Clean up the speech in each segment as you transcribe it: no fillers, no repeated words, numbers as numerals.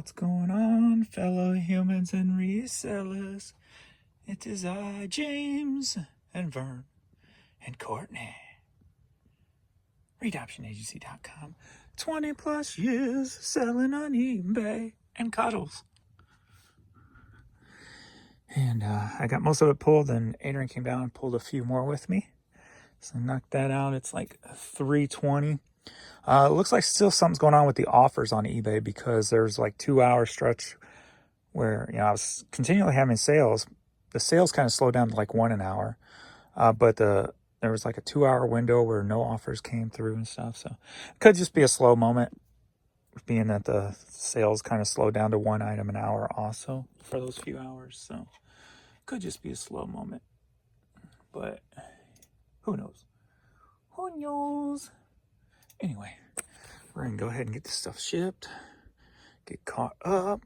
What's going on, fellow humans and resellers? It is I, James, and Vern, and Courtney. ReadOptionAgency.com. 20 plus years selling on eBay and cuddles. And I got most of it pulled, and Adrian came down and pulled a few more with me. So knocked that out. It's like $320. It looks like still something's going on with the offers on eBay, because there's like 2-hour stretch where, I was continually having sales. The sales kind of slowed down to like 1 an hour. But there was like a 2-hour window where no offers came through and stuff. So it could just be a slow moment, being that the sales kind of slowed down to 1 item an hour also for those few hours. So could just be a slow moment. But who knows? Who knows? Anyway, we're going to go ahead and get this stuff shipped. Get caught up.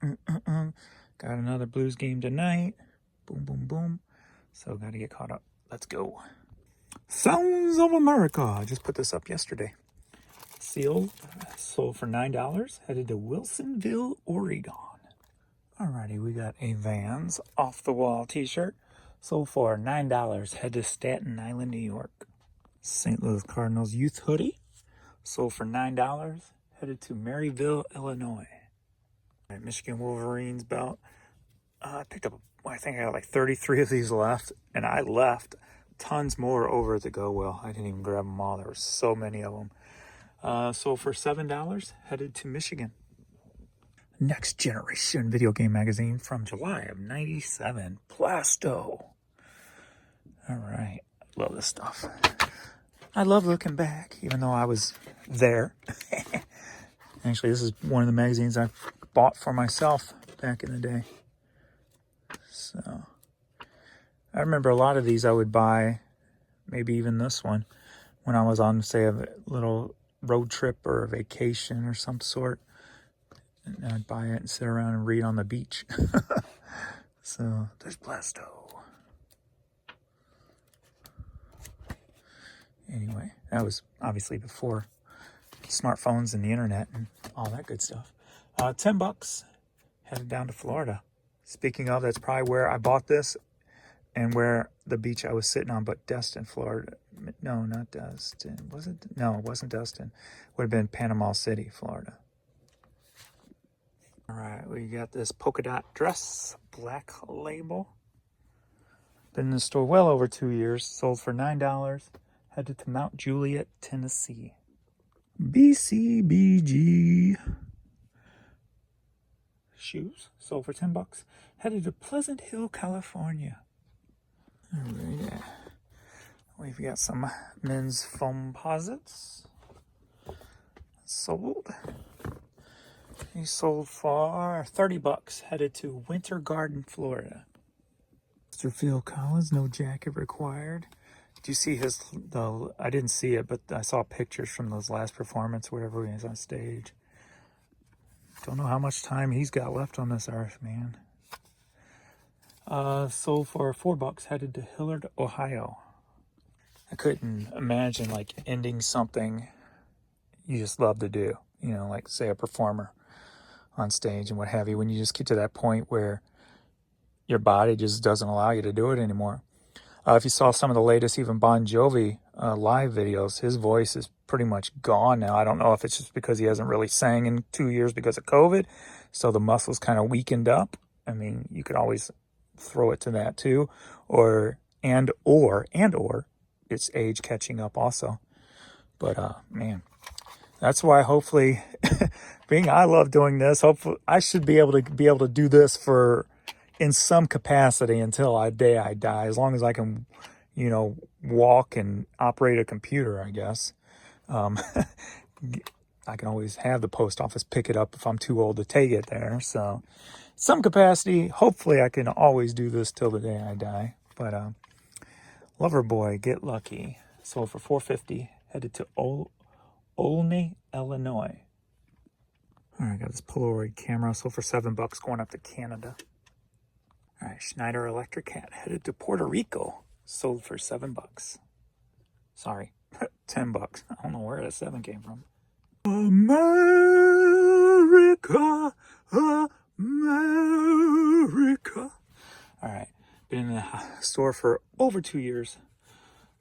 Got another Blues game tonight. Boom, boom, boom. So got to get caught up. Let's go. Sounds of America. I just put this up yesterday. Sealed. Sold for $9. Headed to Wilsonville, Oregon. Alrighty, we got a Vans Off the Wall t-shirt. Sold for $9. Head to Staten Island, New York. St. Louis Cardinals youth hoodie. Sold for $9. Headed to Maryville, Illinois. Michigan Wolverines belt. I picked up, I think I got like 33 of these left, and I left tons more over at the Go-Well. I didn't even grab them all. There were so many of them. Sold for $7. Headed to Michigan. Next Generation video game magazine from July of '97. Plasto. All right. Love this stuff. I love looking back, even though I was there. Actually, this is one of the magazines I bought for myself back in the day. So I remember a lot of these I would buy, maybe even this one, when I was on, say, a little road trip or a vacation or some sort. And I'd buy it and sit around and read on the beach. So there's Plasto. Anyway, that was obviously before smartphones and the internet and all that good stuff. $10. Headed down to Florida. Speaking of, that's probably where I bought this and where the beach I was sitting on, but Destin, Florida. No, not Destin. Was it? No, it wasn't Destin. Would have been Panama City, Florida. All right, we got this polka dot dress, Black Label. Been in the store well over 2 years. Sold for $9. Headed to Mount Juliet, Tennessee. BCBG. Shoes. Sold for $10. Headed to Pleasant Hill, California. All right. We've got some men's foam posits. Sold. He sold for $30. Headed to Winter Garden, Florida. Mr. Phil Collins, no jacket required. Do you see I didn't see it, but I saw pictures from those last performance, wherever he is on stage. Don't know how much time he's got left on this earth, man. Sold for $4. Headed to Hillard, Ohio. I couldn't imagine like ending something you just love to do. Like say a performer on stage and what have you, when you just get to that point where your body just doesn't allow you to do it anymore. If you saw some of the latest, even Bon Jovi live videos, his voice is pretty much gone now. I don't know if it's just because he hasn't really sang in 2 years because of COVID, so the muscles kind of weakened up. I mean, you could always throw it to that too, or it's age catching up also. But man, that's why hopefully, I love doing this. Hopefully, I should be able to do this in some capacity until I die, as long as I can, walk and operate a computer, I guess. I can always have the post office pick it up if I'm too old to take it there. So some capacity, hopefully I can always do this till the day I die. But Loverboy, Get Lucky, sold for $4.50, headed to Olney, Illinois. All right, got this Polaroid camera, sold for $7, going up to Canada. All right, Schneider Electric Hat, headed to Puerto Rico, sold for $7. Sorry, $10. I don't know where that 7 came from. America, America. All right, been in the store for over 2 years.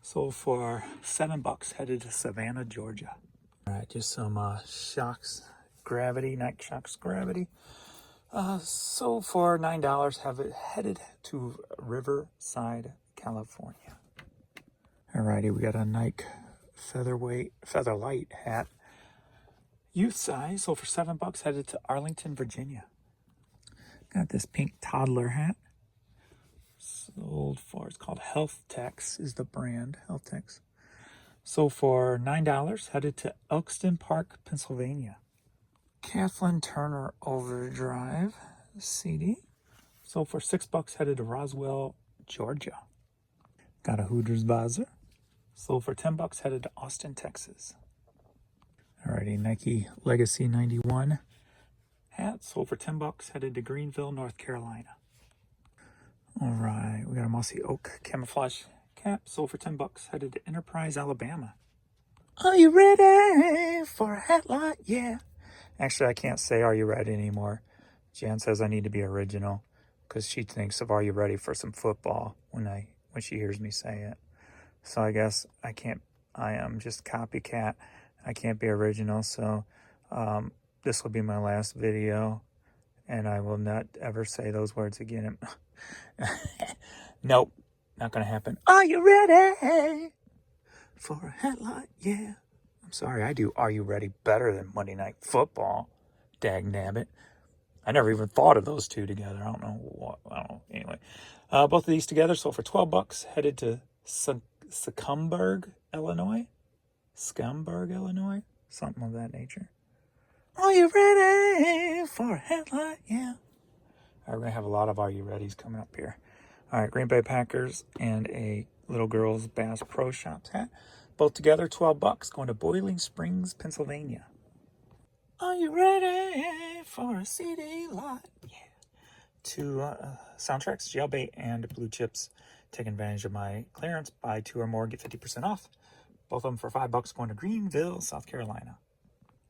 Sold for $7. Headed to Savannah, Georgia. All right, just some Shocks Gravity, Nike Shocks Gravity. Sold for $9. Have it headed to Riverside, California. Alrighty, we got a Nike Featherlight hat. Youth size, sold for $7. Headed to Arlington, Virginia. Got this pink toddler hat. Sold for, it's called Health Tex is the brand, Health Tex. Sold for $9. Headed to Elkston Park, Pennsylvania. Kathleen Turner Overdrive CD. Sold for $6. Headed to Roswell, Georgia. Got a Hooters buzzer. Sold for $10. Headed to Austin, Texas. Alrighty, Nike Legacy 91 hat. Sold for $10. Headed to Greenville, North Carolina. Alright, we got a Mossy Oak camouflage cap. Sold for $10. Headed to Enterprise, Alabama. Are you ready for a hat lot? Yeah. Actually, I can't say "Are you ready" anymore. Jan says I need to be original because she thinks of "Are you ready for some football" when she hears me say it. So I guess I can't. I am just copycat. I can't be original. So this will be my last video, and I will not ever say those words again. Nope, not gonna happen. Are you ready for a hat lot? Yeah. I'm sorry, I do "Are You Ready" better than Monday Night Football. Dag nabbit. I never even thought of those two together. I don't know what. I don't know. Anyway, both of these together sold for $12. Headed to Schaumburg, Illinois. Something of that nature. Are you ready for a headlight? Yeah. All right, we're gonna have a lot of "Are You Readies" coming up here. All right, Green Bay Packers and a little girl's Bass Pro Shops hat. Both together, $12. Going to Boiling Springs, Pennsylvania. Are you ready for a CD lot? Yeah. Two soundtracks, Jailbait and Blue Chips. Taking advantage of my clearance. Buy 2 or more, get 50% off. Both of them for $5. Going to Greenville, South Carolina.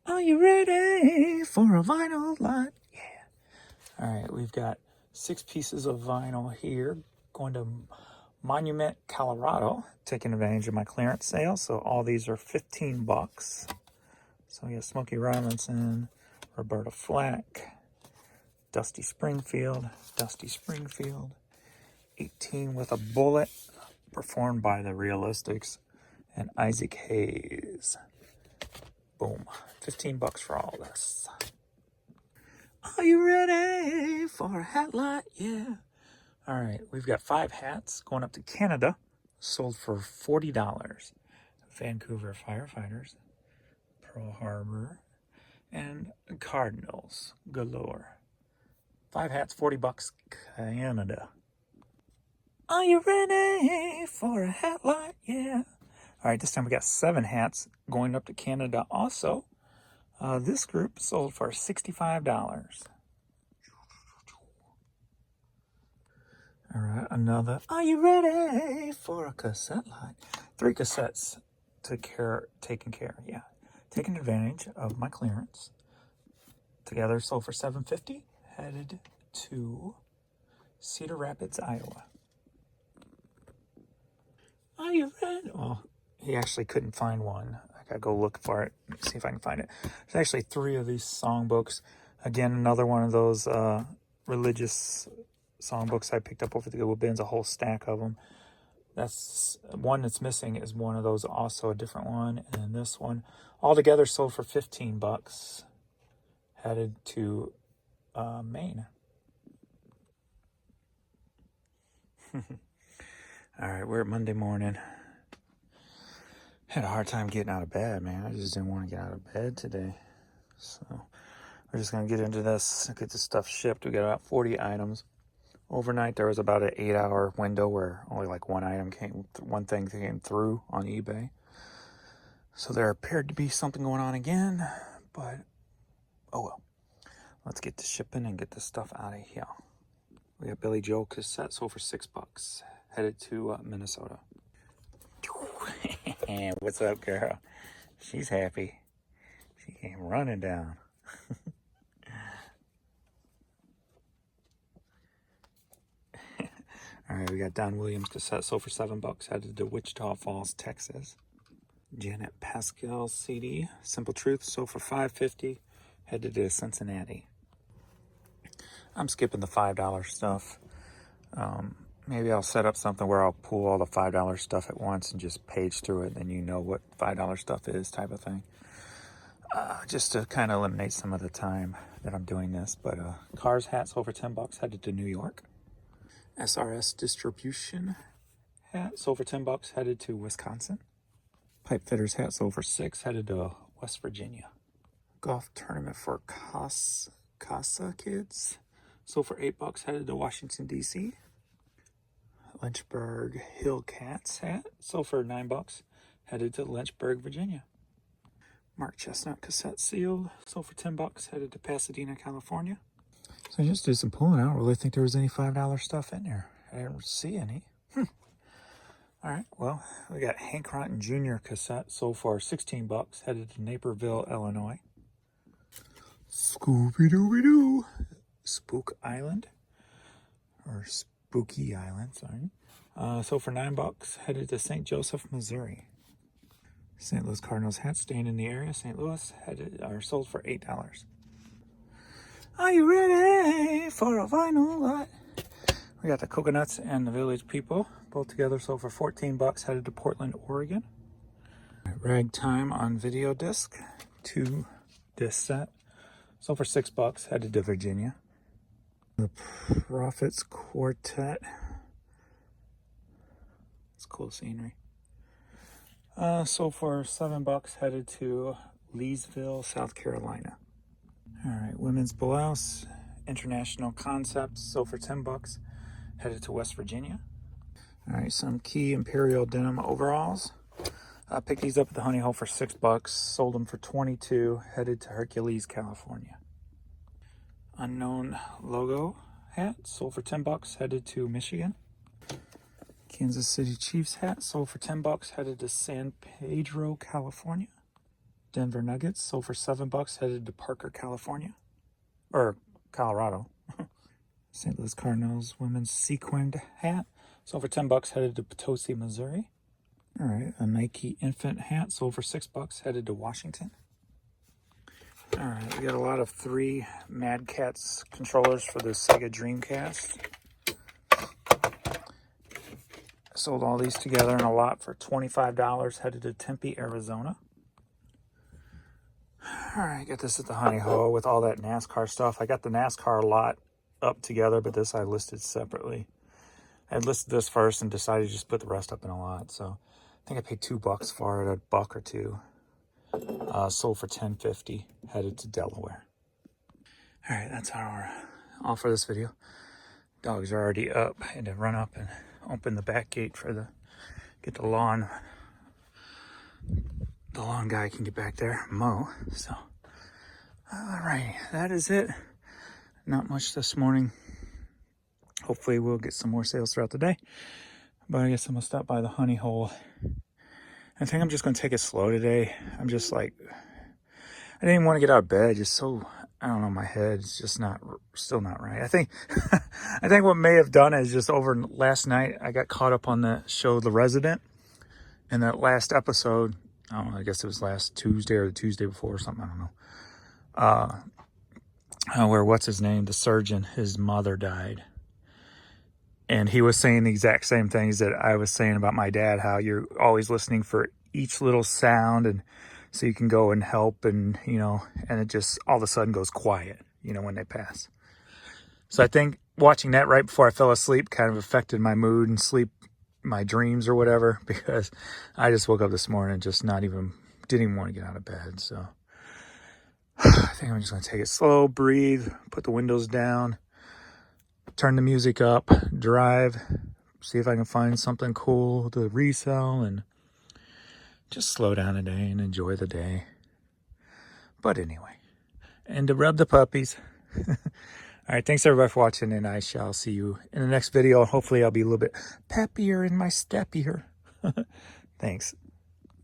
Are you ready for a vinyl lot? Yeah. All right, we've got 6 pieces of vinyl here. Going to Monument, Colorado, taking advantage of my clearance sale. So all these are $15. So we have Smokey Robinson, Roberta Flack, Dusty Springfield, 18 with a Bullet, performed by the Realistics, and Isaac Hayes. Boom, $15 for all this. Are you ready for a hat lot? Yeah. All right, we've got 5 hats going up to Canada, sold for $40. Vancouver Firefighters, Pearl Harbor, and Cardinals galore. 5 hats, $40, Canada. Are you ready for a hat lot? Yeah. All right, this time we got 7 hats going up to Canada also. This group sold for $65. All right, another. Are you ready for a cassette line? 3 cassettes taken care. Yeah, taking advantage of my clearance. Together sold for $7.50. Headed to Cedar Rapids, Iowa. Are you ready? Well, he actually couldn't find one. I gotta go look for it. Let me see if I can find it. There's actually 3 of these songbooks. Again, another one of those religious songbooks I picked up over the Goodwill bins, a whole stack of them. That's one that's missing is one of those, also a different one, and then this one. All together sold for $15. Headed to Maine. All right, we're at Monday morning. Had a hard time getting out of bed, man. I just didn't want to get out of bed today. So we're just going to get into this, get this stuff shipped. We got about 40 items. Overnight, there was about an 8-hour window where only like one thing came through on eBay. So there appeared to be something going on again, but oh well. Let's get to shipping and get this stuff out of here. We got Billy Joel cassette sold for $6. Headed to Minnesota. What's up, girl? She's happy. She came running down. All right, we got Don Williams cassette sold for $7. Headed to Wichita Falls, Texas. Janet Pascal CD, Simple Truth, sold for $5.50. Headed to Cincinnati. I'm skipping the $5 stuff. Maybe I'll set up something where I'll pull all the $5 stuff at once and just page through it, then you know what $5 stuff is, type of thing. Just to kind of eliminate some of the time that I'm doing this. But Cars hat sold for $10, headed to New York. SRS Distribution hat sold for $10, headed to Wisconsin. Pipe Fitters hat sold for $6, headed to West Virginia. Golf tournament for Casa Kids sold for $8, headed to Washington, D.C. Lynchburg Hill Cats hat sold for $9, headed to Lynchburg, Virginia. Mark Chestnut cassette sealed sold for $10, headed to Pasadena, California. So I just did some pulling. I don't really think there was any $5 stuff in there. I didn't see any. All right, well, we got Hank Ronton Jr. cassette sold for $16, headed to Naperville, Illinois. Scooby-Dooby-Doo. Spook Island, or Spooky Island, sorry. Sold for $9, headed to St. Joseph, Missouri. St. Louis Cardinals hat staying in the area. St. Louis sold for $8. Are you ready for a vinyl lot? We got the Coconuts and the Village People, both together sold for $14, headed to Portland, Oregon. Ragtime on video disc, 2 disc set, sold for $6, headed to Virginia. The Prophets Quartet. It's cool scenery. Sold for $7, headed to Leesville, South Carolina. All right, women's blouse, International Concepts, sold for $10, headed to West Virginia. All right, some Key Imperial denim overalls. I picked these up at the Honey Hole for $6, sold them for $22, headed to Hercules, California. Unknown logo hat, sold for $10, headed to Michigan. Kansas City Chiefs hat, sold for $10, headed to San Pedro, California. Denver Nuggets, sold for $7, headed to Parker, California. Or Colorado. St. Louis Cardinals women's sequined hat, sold for $10, headed to Potosi, Missouri. All right, a Nike infant hat, sold for $6, headed to Washington. All right, we got a lot of 3 Mad Catz controllers for the Sega Dreamcast. I sold all these together in a lot for $25, headed to Tempe, Arizona. All right, got this at the Honey Hole with all that NASCAR stuff. I got the NASCAR lot up together, but this I listed separately. I had listed this first and decided to just put the rest up in a lot. So I think I paid $2 for it, $1 or $2. Sold for $10.50, headed to Delaware. All right, that's all for this video. Dogs are already up. I had to run up and open the back gate for get the lawn guy can get back there, mow. So, all right, that is it. Not much this morning. Hopefully we'll get some more sales throughout the day. But I guess I'm gonna stop by the Honey Hole. I think I'm just gonna take it slow today. I'm just like, I didn't even want to get out of bed. Just so, I don't know, my head's just still not right. I think what may have done is just over last night, I got caught up on the show The Resident. And that last episode, I don't know, I guess it was last Tuesday or the Tuesday before or something, I don't know. Where, what's his name? The surgeon, his mother died. And he was saying the exact same things that I was saying about my dad, how you're always listening for each little sound and so you can go and help and, you know, and it just all of a sudden goes quiet, you know, when they pass. So I think watching that right before I fell asleep kind of affected my mood and sleep, my dreams or whatever, because I just woke up this morning and just didn't even want to get out of bed. So I think I'm just going to take it slow, breathe, put the windows down, turn the music up, drive, see if I can find something cool to resell and just slow down today and enjoy the day. But anyway, and to rub the puppies. All right, thanks everybody for watching, and I shall see you in the next video. Hopefully I'll be a little bit peppier in my step here. Thanks.